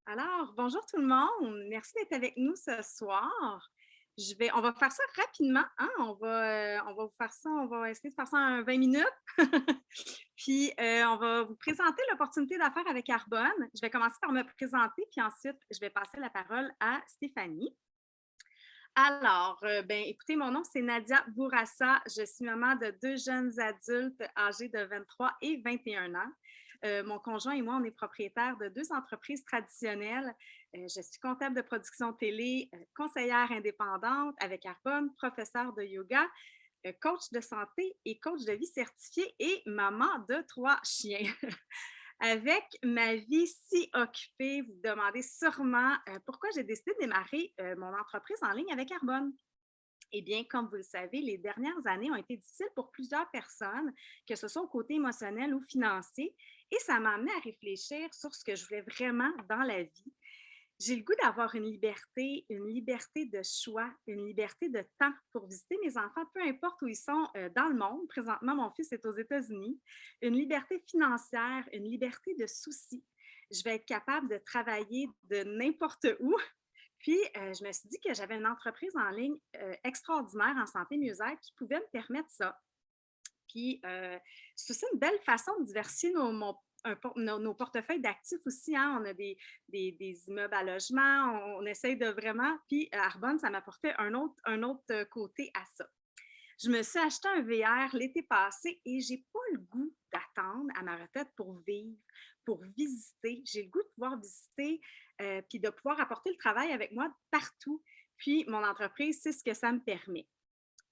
Alors, bonjour tout le monde. Merci d'être avec nous ce soir. On va faire ça rapidement, hein? On va vous faire ça, on va essayer de faire ça en 20 minutes. Puis, on va vous présenter l'opportunité d'affaires avec Arbonne. Je vais commencer par me présenter, puis ensuite, je vais passer la parole à Stéphanie. Alors, ben, écoutez, mon nom, c'est Nadia Bourassa. Je suis maman de deux jeunes adultes âgés de 23 et 21 ans. Mon conjoint et moi, on est propriétaires de deux entreprises traditionnelles. Je suis comptable de production télé, conseillère indépendante avec Arbonne, professeure de yoga, coach de santé et coach de vie certifié et maman de trois chiens. Avec ma vie si occupée, vous vous demandez sûrement pourquoi j'ai décidé de démarrer mon entreprise en ligne avec Arbonne. Eh bien, comme vous le savez, les dernières années ont été difficiles pour plusieurs personnes, que ce soit au côté émotionnel ou financier, et ça m'a amené à réfléchir sur ce que je voulais vraiment dans la vie. J'ai le goût d'avoir une liberté de choix, une liberté de temps pour visiter mes enfants, peu importe où ils sont dans le monde. Présentement, mon fils est aux États-Unis. Une liberté financière, une liberté de soucis. Je vais être capable de travailler de n'importe où. Puis, je me suis dit que j'avais une entreprise en ligne extraordinaire en santé mieux-être qui pouvait me permettre ça. Puis, c'est aussi une belle façon de diversifier nos portefeuilles d'actifs aussi. Hein. On a des immeubles à logement, on essaye de vraiment. Puis, Arbonne, ça m'apportait un autre côté à ça. Je me suis acheté un VR l'été passé et j'ai pas le goût d'attendre à ma retraite pour vivre, pour visiter. J'ai le goût de pouvoir visiter puis de pouvoir apporter le travail avec moi partout. Puis, mon entreprise, c'est ce que ça me permet.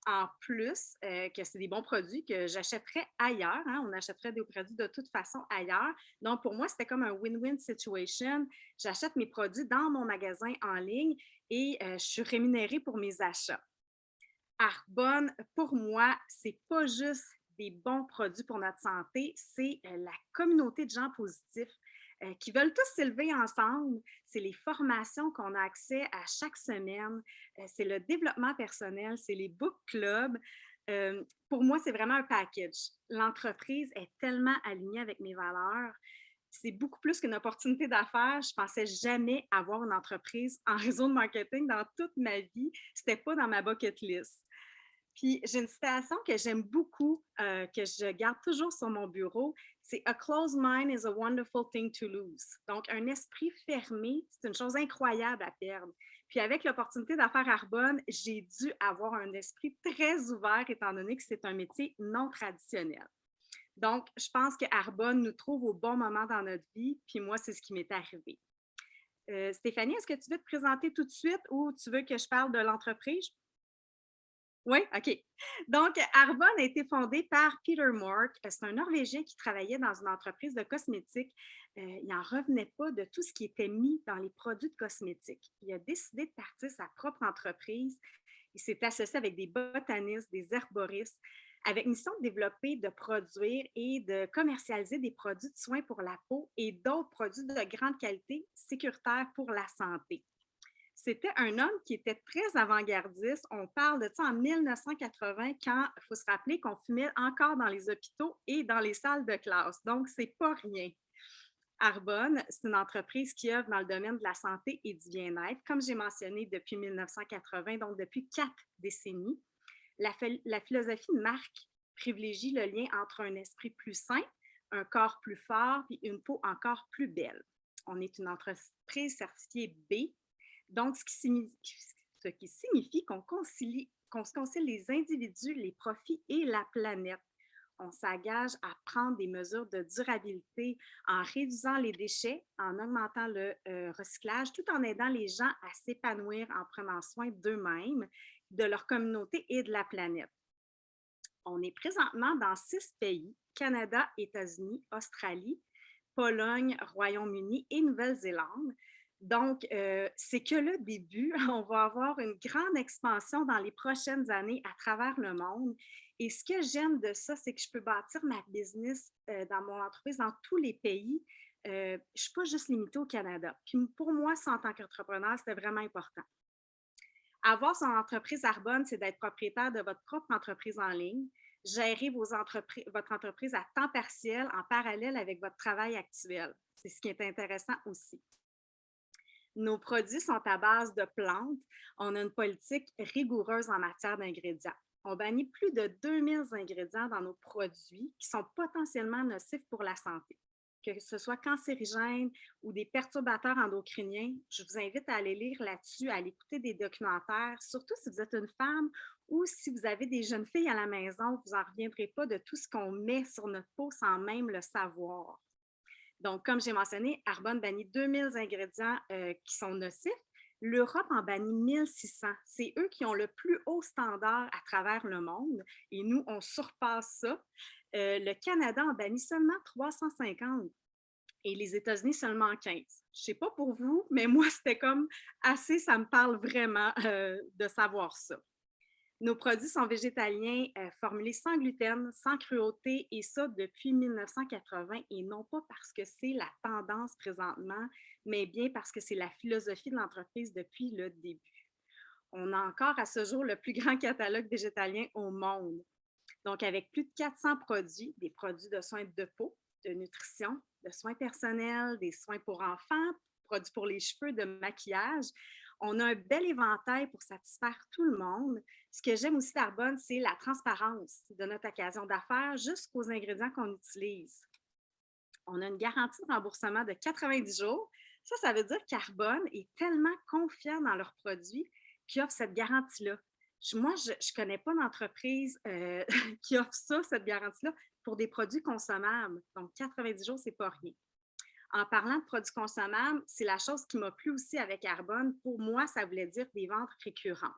En plus, que c'est des bons produits que j'achèterais ailleurs, hein, on achèterait des produits de toute façon ailleurs. Donc, pour moi, c'était comme un win-win situation. J'achète mes produits dans mon magasin en ligne et je suis rémunérée pour mes achats. Arbonne, pour moi, c'est pas juste des bons produits pour notre santé, c'est la communauté de gens positifs qui veulent tous s'élever ensemble. C'est les formations qu'on a accès à chaque semaine. C'est le développement personnel, c'est les book clubs. Pour moi, c'est vraiment un package. L'entreprise est tellement alignée avec mes valeurs. C'est beaucoup plus qu'une opportunité d'affaires. Je pensais jamais avoir une entreprise en réseau de marketing dans toute ma vie. C'était pas dans ma bucket list. Puis j'ai une citation que j'aime beaucoup, que je garde toujours sur mon bureau. C'est A closed mind is a wonderful thing to lose. Donc, un esprit fermé, c'est une chose incroyable à perdre. Puis avec l'opportunité d'affaires Arbonne, j'ai dû avoir un esprit très ouvert étant donné que c'est un métier non traditionnel. Donc, je pense que Arbonne nous trouve au bon moment dans notre vie, puis moi, c'est ce qui m'est arrivé. Stéphanie, est-ce que tu veux te présenter tout de suite ou tu veux que je parle de l'entreprise? Oui, OK. Donc, Arbonne a été fondée par Peter Mork. C'est un Norvégien qui travaillait dans une entreprise de cosmétiques. Il n'en revenait pas de tout ce qui était mis dans les produits de cosmétiques. Il a décidé de partir sa propre entreprise. Il s'est associé avec des botanistes, des herboristes, avec mission de développer, de produire et de commercialiser des produits de soins pour la peau et d'autres produits de grande qualité sécuritaires pour la santé. C'était un homme qui était très avant-gardiste. On parle de ça en 1980, quand il faut se rappeler qu'on fumait encore dans les hôpitaux et dans les salles de classe. Donc, c'est pas rien. Arbonne, c'est une entreprise qui œuvre dans le domaine de la santé et du bien-être, comme j'ai mentionné depuis 1980, donc depuis 4 décennies. La philosophie de marque privilégie le lien entre un esprit plus sain, un corps plus fort et une peau encore plus belle. On est une entreprise certifiée B, donc ce qui signifie qu'on se concilie les individus, les profits et la planète. On s'engage à prendre des mesures de durabilité en réduisant les déchets, en augmentant le recyclage, tout en aidant les gens à s'épanouir en prenant soin d'eux-mêmes, de leur communauté et de la planète. On est présentement dans 6 pays: Canada, États-Unis, Australie, Pologne, Royaume-Uni et Nouvelle-Zélande. Donc, c'est que le début. On va avoir une grande expansion dans les prochaines années à travers le monde. Et ce que j'aime de ça, c'est que je peux bâtir ma business dans mon entreprise dans tous les pays. Je ne suis pas juste limitée au Canada. Puis pour moi, ça, en tant qu'entrepreneur, c'était vraiment important. Avoir son entreprise Arbonne, c'est d'être propriétaire de votre propre entreprise en ligne, gérer votre entreprise à temps partiel en parallèle avec votre travail actuel. C'est ce qui est intéressant aussi. Nos produits sont à base de plantes. On a une politique rigoureuse en matière d'ingrédients. On bannit plus de 2000 ingrédients dans nos produits qui sont potentiellement nocifs pour la santé. Que ce soit cancérigène ou des perturbateurs endocriniens, je vous invite à aller lire là-dessus, à aller écouter des documentaires, surtout si vous êtes une femme ou si vous avez des jeunes filles à la maison, vous n'en reviendrez pas de tout ce qu'on met sur notre peau sans même le savoir. Donc, comme j'ai mentionné, Arbonne bannit 2000 ingrédients qui sont nocifs. L'Europe en bannit 1600. C'est eux qui ont le plus haut standard à travers le monde et nous, on surpasse ça. Le Canada en bannit seulement 350 et les États-Unis seulement 15. Je ne sais pas pour vous, mais moi, c'était comme assez, ça me parle vraiment de savoir ça. Nos produits sont végétaliens, formulés sans gluten, sans cruauté, et ça depuis 1980, et non pas parce que c'est la tendance présentement, mais bien parce que c'est la philosophie de l'entreprise depuis le début. On a encore à ce jour le plus grand catalogue végétalien au monde. Donc, avec plus de 400 produits, des produits de soins de peau, de nutrition, de soins personnels, des soins pour enfants, produits pour les cheveux, de maquillage, on a un bel éventail pour satisfaire tout le monde. Ce que j'aime aussi d'Arbonne, c'est la transparence de notre occasion d'affaires jusqu'aux ingrédients qu'on utilise. On a une garantie de remboursement de 90 jours. Ça veut dire qu'Arbonne est tellement confiant dans leurs produits qu'ils offrent cette garantie-là. Moi, je ne connais pas d'entreprise qui offre ça, cette garantie-là, pour des produits consommables. Donc, 90 jours, c'est pas rien. En parlant de produits consommables, c'est la chose qui m'a plu aussi avec Arbonne. Pour moi, ça voulait dire des ventes récurrentes.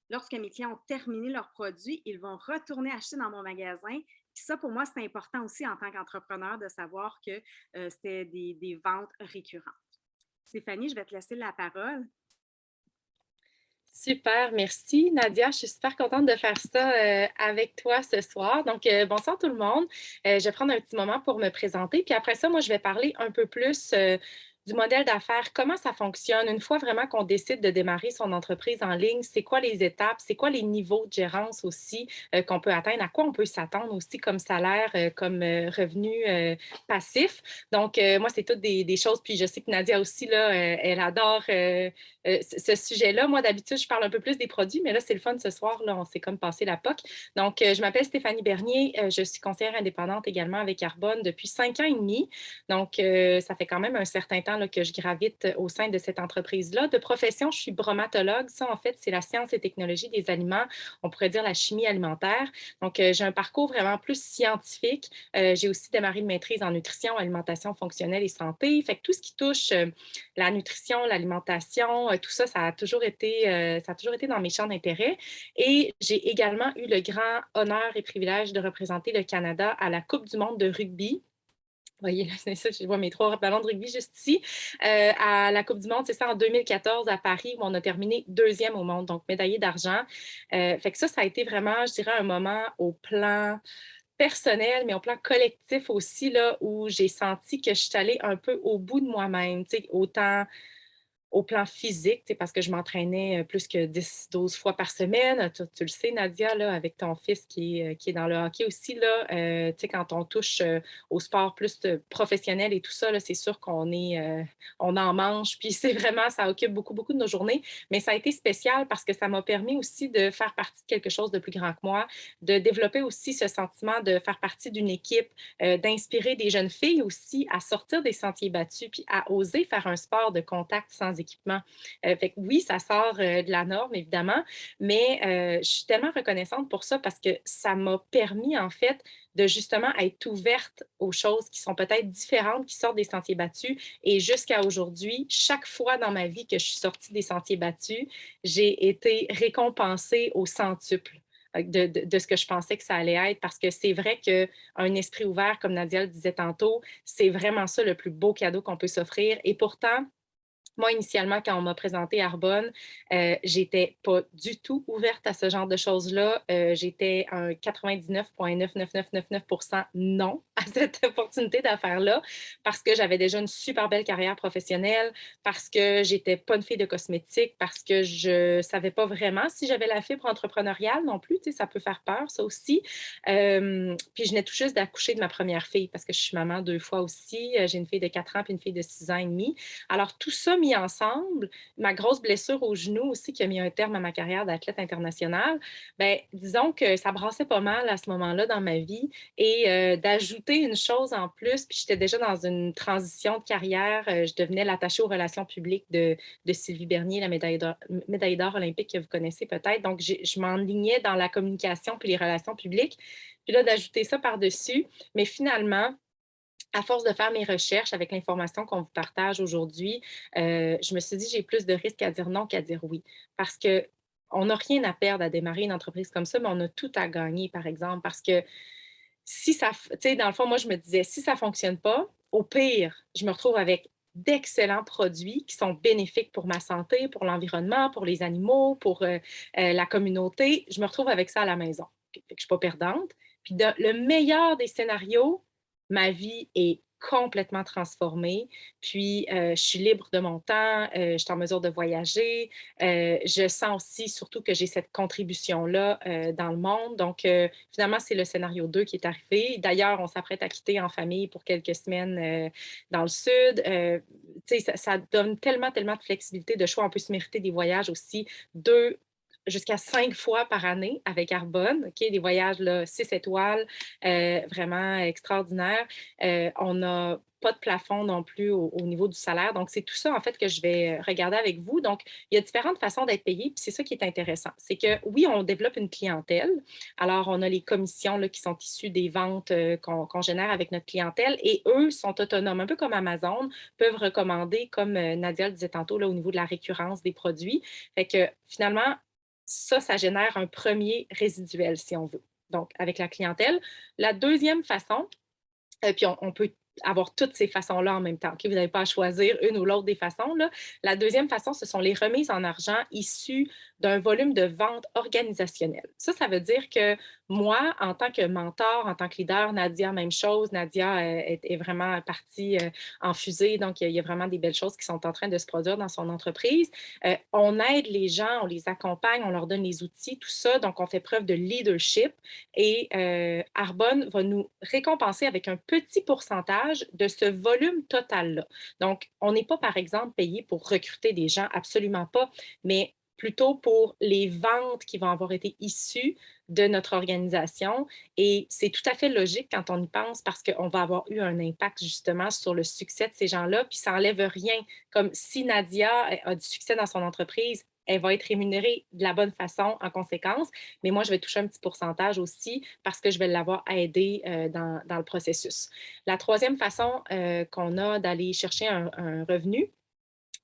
Lorsque mes clients ont terminé leurs produits, ils vont retourner acheter dans mon magasin. Puis ça, pour moi, c'est important aussi en tant qu'entrepreneur de savoir que c'était des ventes récurrentes. Stéphanie, je vais te laisser la parole. Super, merci Nadia. Je suis super contente de faire ça avec toi ce soir. Donc, bonsoir tout le monde. Je vais prendre un petit moment pour me présenter. Puis après ça, moi, je vais parler un peu plus du modèle d'affaires, comment ça fonctionne. Une fois vraiment qu'on décide de démarrer son entreprise en ligne, c'est quoi les étapes, c'est quoi les niveaux de gérance aussi qu'on peut atteindre, à quoi on peut s'attendre aussi comme salaire, comme revenu passif. Donc, moi, c'est toutes des choses. Puis je sais que Nadia aussi, là, elle adore ce sujet-là. Moi, d'habitude, je parle un peu plus des produits, mais là, c'est le fun ce soir. Là, on s'est comme passé la POC. Donc, je m'appelle Stéphanie Bernier. Je suis conseillère indépendante également avec Arbonne depuis 5 ans et demi. Donc, ça fait quand même un certain temps là, que je gravite au sein de cette entreprise-là. De profession, je suis bromatologue. Ça, en fait, c'est la science et technologie des aliments. On pourrait dire la chimie alimentaire. Donc, j'ai un parcours vraiment plus scientifique. J'ai aussi démarré une maîtrise en nutrition, alimentation fonctionnelle et santé. Fait que tout ce qui touche la nutrition, l'alimentation, tout ça, ça a toujours été dans mes champs d'intérêt. Et j'ai également eu le grand honneur et privilège de représenter le Canada à la Coupe du monde de rugby. Vous voyez, c'est ça, je vois mes 3 ballons de rugby juste ici. À la Coupe du monde, c'est ça, en 2014 à Paris, où on a terminé deuxième au monde, donc médaillé d'argent. Fait que ça a été vraiment, je dirais, un moment au plan personnel, mais au plan collectif aussi, là, où j'ai senti que je suis allée un peu au bout de moi-même, autant au plan physique, parce que je m'entraînais plus que 10-12 fois par semaine. Tu le sais, Nadia, là, avec ton fils qui est dans le hockey aussi, là, quand on touche au sport plus professionnel et tout ça, c'est sûr on en mange, puis c'est vraiment, ça occupe beaucoup, beaucoup de nos journées. Mais ça a été spécial parce que ça m'a permis aussi de faire partie de quelque chose de plus grand que moi, de développer aussi ce sentiment de faire partie d'une équipe, d'inspirer des jeunes filles aussi à sortir des sentiers battus, puis à oser faire un sport de contact sans équipement. Fait que oui, ça sort de la norme, évidemment, mais je suis tellement reconnaissante pour ça parce que ça m'a permis, en fait, de justement être ouverte aux choses qui sont peut-être différentes, qui sortent des sentiers battus. Et jusqu'à aujourd'hui, chaque fois dans ma vie que je suis sortie des sentiers battus, j'ai été récompensée au centuple. De ce que je pensais que ça allait être, parce que c'est vrai qu'un esprit ouvert, comme Nadia le disait tantôt, c'est vraiment ça le plus beau cadeau qu'on peut s'offrir. Et pourtant, moi, initialement, quand on m'a présenté Arbonne, j'étais pas du tout ouverte à ce genre de choses-là. J'étais un 99,99999% non à cette opportunité d'affaires-là parce que j'avais déjà une super belle carrière professionnelle, parce que j'étais pas une fille de cosmétique, parce que je savais pas vraiment si j'avais la fibre entrepreneuriale non plus. Tu sais, ça peut faire peur, ça aussi. Puis je venais tout juste d'accoucher de ma première fille parce que je suis maman 2 fois aussi. J'ai une fille de 4 ans puis une fille de 6 ans et demi. Alors, tout ça mis ensemble, ma grosse blessure au genou aussi qui a mis un terme à ma carrière d'athlète internationale, ben, disons que ça brassait pas mal à ce moment-là dans ma vie et d'ajouter une chose en plus, puis j'étais déjà dans une transition de carrière, je devenais l'attachée aux relations publiques de Sylvie Bernier, la médaille d'or olympique que vous connaissez peut-être. Donc, je m'enlignais dans la communication puis les relations publiques. Puis là, d'ajouter ça par-dessus, mais finalement, à force de faire mes recherches avec l'information qu'on vous partage aujourd'hui, je me suis dit, j'ai plus de risques à dire non qu'à dire oui. Parce que on n'a rien à perdre à démarrer une entreprise comme ça, mais on a tout à gagner, par exemple, parce que si ça, tu sais, dans le fond, moi, je me disais, si ça ne fonctionne pas, au pire, je me retrouve avec d'excellents produits qui sont bénéfiques pour ma santé, pour l'environnement, pour les animaux, pour la communauté. Je me retrouve avec ça à la maison. Fait que je ne suis pas perdante. Puis, dans le meilleur des scénarios, ma vie est complètement transformée. Puis, je suis libre de mon temps, je suis en mesure de voyager. Je sens aussi, surtout, que j'ai cette contribution-là dans le monde. Donc, finalement, c'est le scénario 2 qui est arrivé. D'ailleurs, on s'apprête à quitter en famille pour quelques semaines dans le sud. Ça donne tellement, tellement de flexibilité de choix. On peut se mériter des voyages aussi 2 jusqu'à 5 fois par année avec Arbonne, OK? Des voyages là, 6 étoiles, vraiment extraordinaires. On n'a pas de plafond non plus au niveau du salaire. Donc, c'est tout ça, en fait, que je vais regarder avec vous. Donc, il y a différentes façons d'être payé, puis c'est ça qui est intéressant. C'est que, oui, on développe une clientèle. Alors, on a les commissions là, qui sont issues des ventes qu'on génère avec notre clientèle et eux sont autonomes, un peu comme Amazon, peuvent recommander, comme Nadia le disait tantôt, là, au niveau de la récurrence des produits. Fait que, finalement, ça génère un premier résiduel, si on veut. Donc, avec la clientèle. La deuxième façon, puis on peut avoir toutes ces façons-là en même temps. OK? Vous n'avez pas à choisir une ou l'autre des façons. Là. La deuxième façon, ce sont les remises en argent issues d'un volume de vente organisationnel. Ça veut dire que moi, en tant que mentor, en tant que leader, Nadia, même chose. Nadia est vraiment partie en fusée, donc il y a vraiment des belles choses qui sont en train de se produire dans son entreprise. On aide les gens, on les accompagne, on leur donne les outils, tout ça. Donc, on fait preuve de leadership et Arbonne va nous récompenser avec un petit pourcentage de ce volume total-là. Donc, on n'est pas, par exemple, payé pour recruter des gens, absolument pas, mais plutôt pour les ventes qui vont avoir été issues de notre organisation. Et c'est tout à fait logique quand on y pense parce qu'on va avoir eu un impact justement sur le succès de ces gens-là, puis ça n'enlève rien. Comme si Nadia a du succès dans son entreprise, elle va être rémunérée de la bonne façon en conséquence, mais moi, je vais toucher un petit pourcentage aussi parce que je vais l'avoir aidé dans le processus. La troisième façon qu'on a d'aller chercher un revenu,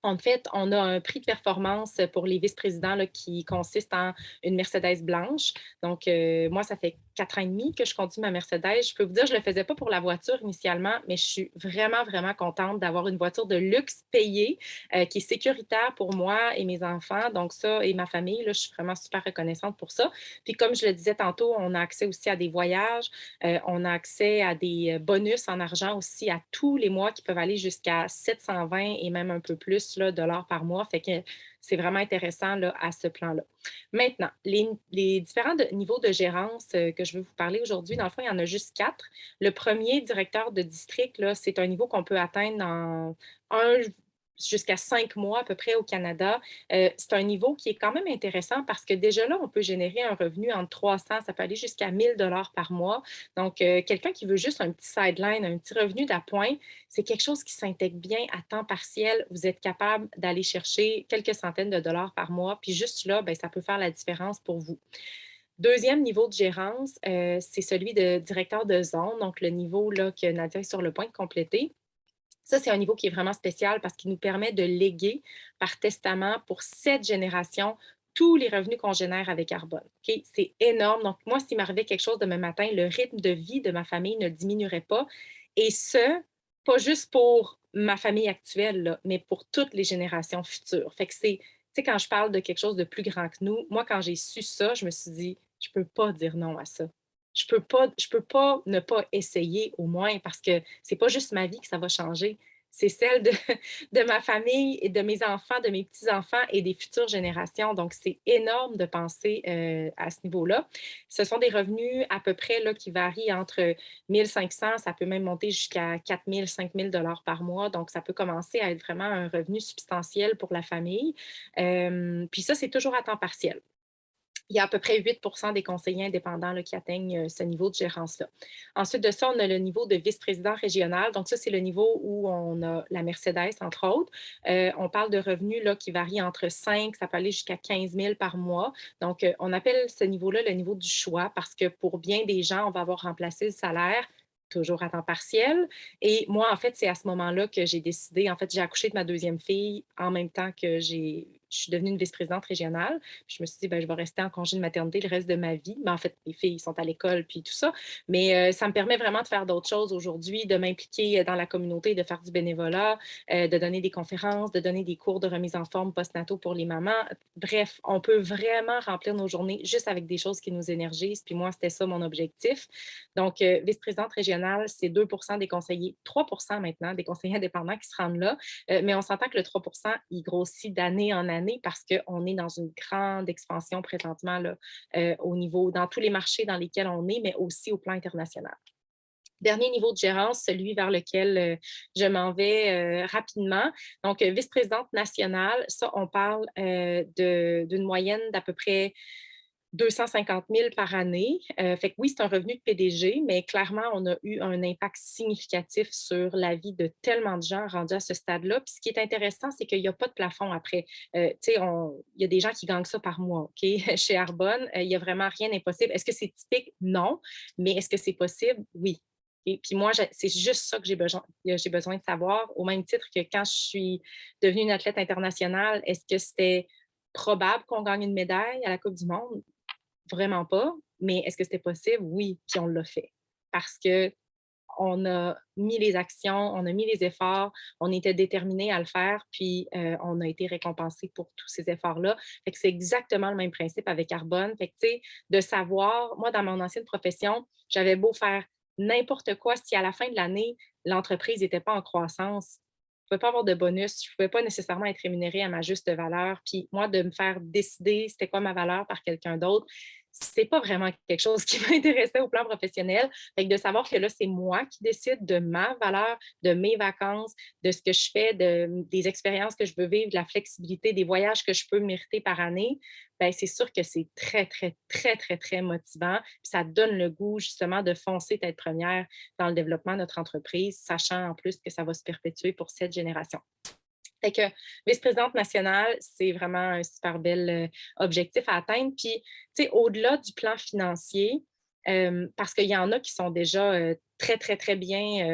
en fait, on a un prix de performance pour les vice-présidents là, qui consiste en une Mercedes blanche. Donc, moi, ça fait 4 ans et demi que je conduis ma Mercedes. Je peux vous dire, je ne le faisais pas pour la voiture initialement, mais je suis vraiment, vraiment contente d'avoir une voiture de luxe payée qui est sécuritaire pour moi et mes enfants. Donc, ça et ma famille, là, je suis vraiment super reconnaissante pour ça. Puis, comme je le disais tantôt, on a accès aussi à des voyages. On a accès à des bonus en argent aussi à tous les mois qui peuvent aller jusqu'à 720 et même un peu plus là, dollars par mois. Fait que c'est vraiment intéressant là, à ce plan-là. Maintenant, les différents niveaux de gérance que je veux vous parler aujourd'hui, dans le fond, il y en a juste 4. Le premier, directeur de district, là, c'est un niveau qu'on peut atteindre en un jusqu'à 5 mois à peu près au Canada. C'est un niveau qui est quand même intéressant parce que déjà là, on peut générer un revenu entre 300, ça peut aller jusqu'à 1000 dollars par mois. Donc, quelqu'un qui veut juste un petit sideline, un petit revenu d'appoint, c'est quelque chose qui s'intègre bien à temps partiel. Vous êtes capable d'aller chercher quelques centaines de dollars par mois, puis juste là, bien, ça peut faire la différence pour vous. Deuxième niveau de gérance, c'est celui de directeur de zone, donc le niveau là, que Nadia est sur le point de compléter. Ça, c'est un niveau qui est vraiment spécial parce qu'il nous permet de léguer par testament pour 7 générations tous les revenus qu'on génère avec Arbonne. OK? C'est énorme. Donc, moi, s'il m'arrivait quelque chose demain matin, le rythme de vie de ma famille ne diminuerait pas. Et ce, pas juste pour ma famille actuelle, là, mais pour toutes les générations futures. Fait que c'est, tu sais, quand je parle de quelque chose de plus grand que nous, moi, quand j'ai su ça, je me suis dit, je ne peux pas dire non à ça. Je peux pas ne pas essayer au moins parce que c'est pas juste ma vie que ça va changer, c'est celle de, de ma famille et de mes enfants, de mes petits-enfants et des futures générations. Donc, c'est énorme de penser à ce niveau-là. Ce sont des revenus à peu près là, qui varient entre 1 500, ça peut même monter jusqu'à 4 000, 5 000 $ par mois. Donc, ça peut commencer à être vraiment un revenu substantiel pour la famille. Puis ça, c'est toujours à temps partiel. Il y a à peu près 8 des conseillers indépendants là, qui atteignent ce niveau de gérance-là. Ensuite de ça, on a le niveau de vice-président régional. Donc, ça, c'est le niveau où on a la Mercedes, entre autres. On parle de revenus là, qui varient entre 5, ça peut aller jusqu'à 15 000 par mois. Donc, on appelle ce niveau-là le niveau du choix parce que pour bien des gens, on va avoir remplacé le salaire toujours à temps partiel. Et moi, en fait, c'est à ce moment-là que j'ai décidé, en fait, j'ai accouché de ma deuxième fille en même temps que je suis devenue une vice-présidente régionale. Puis je me suis dit, ben, je vais rester en congé de maternité le reste de ma vie. Mais en fait, les filles sont à l'école, puis tout ça. Mais ça me permet vraiment de faire d'autres choses aujourd'hui, de m'impliquer dans la communauté, de faire du bénévolat, de donner des conférences, de donner des cours de remise en forme postnataux pour les mamans. Bref, on peut vraiment remplir nos journées juste avec des choses qui nous énergisent. Puis moi, c'était ça mon objectif. Donc, vice-présidente régionale, c'est 2 des conseillers, 3 maintenant des conseillers indépendants qui se rendent là. Mais on s'entend que le 3 il grossit d'année en année parce qu'on est dans une grande expansion présentement là, au niveau, dans tous les marchés dans lesquels on est, mais aussi au plan international. Dernier niveau de gérance, celui vers lequel je m'en vais rapidement. Donc, vice-présidente nationale, ça, on parle d'une moyenne d'à peu près 250 000 par année. Fait que oui, c'est un revenu de PDG, mais clairement, on a eu un impact significatif sur la vie de tellement de gens rendus à ce stade-là. Puis ce qui est intéressant, c'est qu'il n'y a pas de plafond après. Tu sais, il y a des gens qui gagnent ça par mois, OK? Chez Arbonne, il n'y a vraiment rien d'impossible. Est-ce que c'est typique? Non. Mais est-ce que c'est possible? Oui. Et puis moi, c'est juste ça que j'ai besoin de savoir, au même titre que quand je suis devenue une athlète internationale, est-ce que c'était probable qu'on gagne une médaille à la Coupe du monde? Vraiment pas. Mais est-ce que c'était possible? Oui, puis on l'a fait. Parce que on a mis les actions, on a mis les efforts, on était déterminés à le faire, puis on a été récompensés pour tous ces efforts-là. Fait que c'est exactement le même principe avec Arbonne. Fait que, tu sais, de savoir, moi, dans mon ancienne profession, j'avais beau faire n'importe quoi, si à la fin de l'année, l'entreprise n'était pas en croissance, je ne pouvais pas avoir de bonus, je ne pouvais pas nécessairement être rémunérée à ma juste valeur. Puis moi, de me faire décider c'était quoi ma valeur par quelqu'un d'autre, c'est pas vraiment quelque chose qui m'intéressait au plan professionnel. Fait que de savoir que là, c'est moi qui décide de ma valeur, de mes vacances, de ce que je fais, des expériences que je veux vivre, de la flexibilité, des voyages que je peux mériter par année, ben c'est sûr que c'est très, très, très, très, très motivant. Puis ça donne le goût justement de foncer tête première dans le développement de notre entreprise, sachant en plus que ça va se perpétuer pour cette génération. Fait que vice-présidente nationale, c'est vraiment un super bel objectif à atteindre. Puis, tu sais, au-delà du plan financier, parce qu'il y en a qui sont déjà très, très, très bien,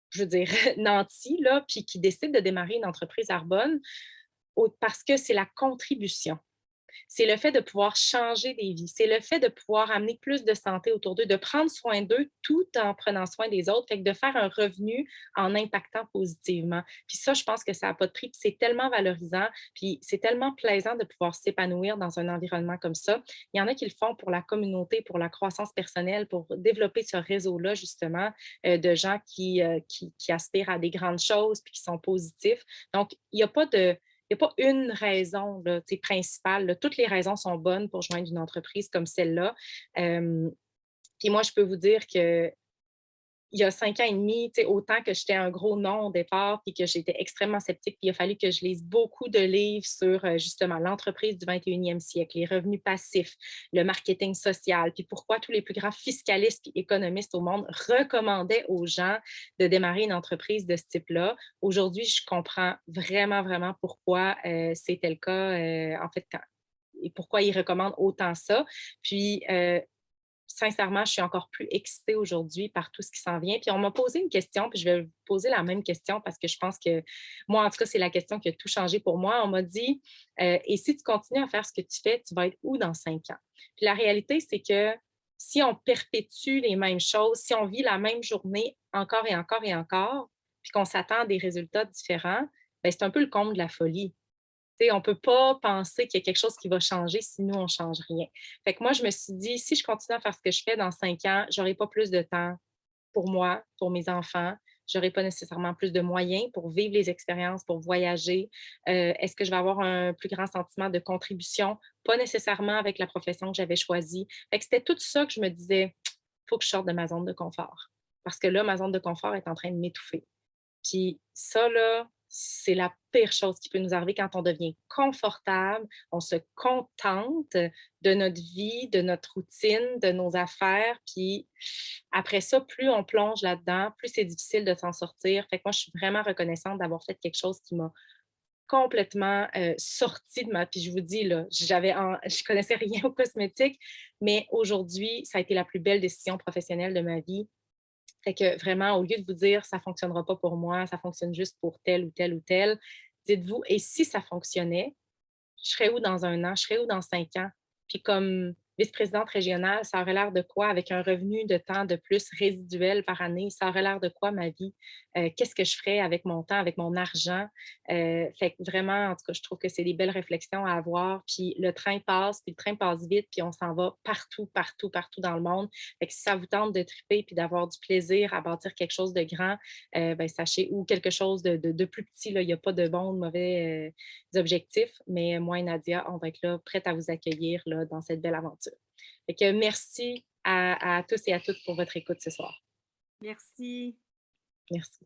je veux dire, nantis, là, puis qui décident de démarrer une entreprise Arbonne parce que c'est la contribution. C'est le fait de pouvoir changer des vies. C'est le fait de pouvoir amener plus de santé autour d'eux, de prendre soin d'eux tout en prenant soin des autres, fait que de faire un revenu en impactant positivement. Puis ça, je pense que ça n'a pas de prix. Puis c'est tellement valorisant, puis c'est tellement plaisant de pouvoir s'épanouir dans un environnement comme ça. Il y en a qui le font pour la communauté, pour la croissance personnelle, pour développer ce réseau-là, justement, de gens qui aspirent à des grandes choses puis qui sont positifs. Donc, il n'y a pas une raison là, principale. Là. Toutes les raisons sont bonnes pour joindre une entreprise comme celle-là. Puis moi, je peux vous dire que il y a 5 ans et demi, autant que j'étais un gros non au départ, puis que j'étais extrêmement sceptique, puis il a fallu que je lise beaucoup de livres sur justement l'entreprise du 21e siècle, les revenus passifs, le marketing social, puis pourquoi tous les plus grands fiscalistes et économistes au monde recommandaient aux gens de démarrer une entreprise de ce type-là. Aujourd'hui, je comprends vraiment, vraiment pourquoi c'était le cas, en fait, et pourquoi ils recommandent autant ça. Puis, sincèrement, je suis encore plus excitée aujourd'hui par tout ce qui s'en vient. Puis on m'a posé une question, puis je vais vous poser la même question parce que je pense que moi, en tout cas, c'est la question qui a tout changé pour moi. On m'a dit et si tu continues à faire ce que tu fais, tu vas être où dans 5 ans? Puis la réalité, c'est que si on perpétue les mêmes choses, si on vit la même journée encore et encore et encore, puis qu'on s'attend à des résultats différents, ben, c'est un peu le comble de la folie. On ne peut pas penser qu'il y a quelque chose qui va changer si nous, on ne change rien. Fait que moi, je me suis dit, si je continue à faire ce que je fais dans 5 ans, je n'aurai pas plus de temps pour moi, pour mes enfants. je n'aurai pas nécessairement plus de moyens pour vivre les expériences, pour voyager? Est-ce que je vais avoir un plus grand sentiment de contribution? Pas nécessairement avec la profession que j'avais choisie. Fait que c'était tout ça que je me disais, il faut que je sorte de ma zone de confort. Parce que là, ma zone de confort est en train de m'étouffer. Puis ça, là, c'est la pire chose qui peut nous arriver quand on devient confortable, on se contente de notre vie, de notre routine, de nos affaires. Puis après ça, plus on plonge là-dedans, plus c'est difficile de s'en sortir. Fait que moi, je suis vraiment reconnaissante d'avoir fait quelque chose qui m'a complètement sortie de ma... Puis je vous dis, là, je connaissais rien aux cosmétiques, mais aujourd'hui, ça a été la plus belle décision professionnelle de ma vie. Fait que vraiment, au lieu de vous dire ça ne fonctionnera pas pour moi, ça fonctionne juste pour tel ou tel ou tel, dites-vous, et si ça fonctionnait, je serais où dans 1 an, je serais où dans 5 ans? Puis comme vice-présidente régionale, ça aurait l'air de quoi avec un revenu de temps de plus résiduel par année? Ça aurait l'air de quoi ma vie? Qu'est-ce que je ferais avec mon temps, avec mon argent? Fait que vraiment, en tout cas, je trouve que c'est des belles réflexions à avoir. Puis le train passe, puis le train passe vite, puis on s'en va partout, partout, partout dans le monde. Fait que si ça vous tente de triper puis d'avoir du plaisir à bâtir quelque chose de grand, ben, sachez, ou quelque chose de plus petit, là, il n'y a pas de bons ou de mauvais objectifs, mais moi et Nadia, on va être là, prête à vous accueillir là, dans cette belle aventure. Fait que merci à tous et à toutes pour votre écoute ce soir. Merci. Merci.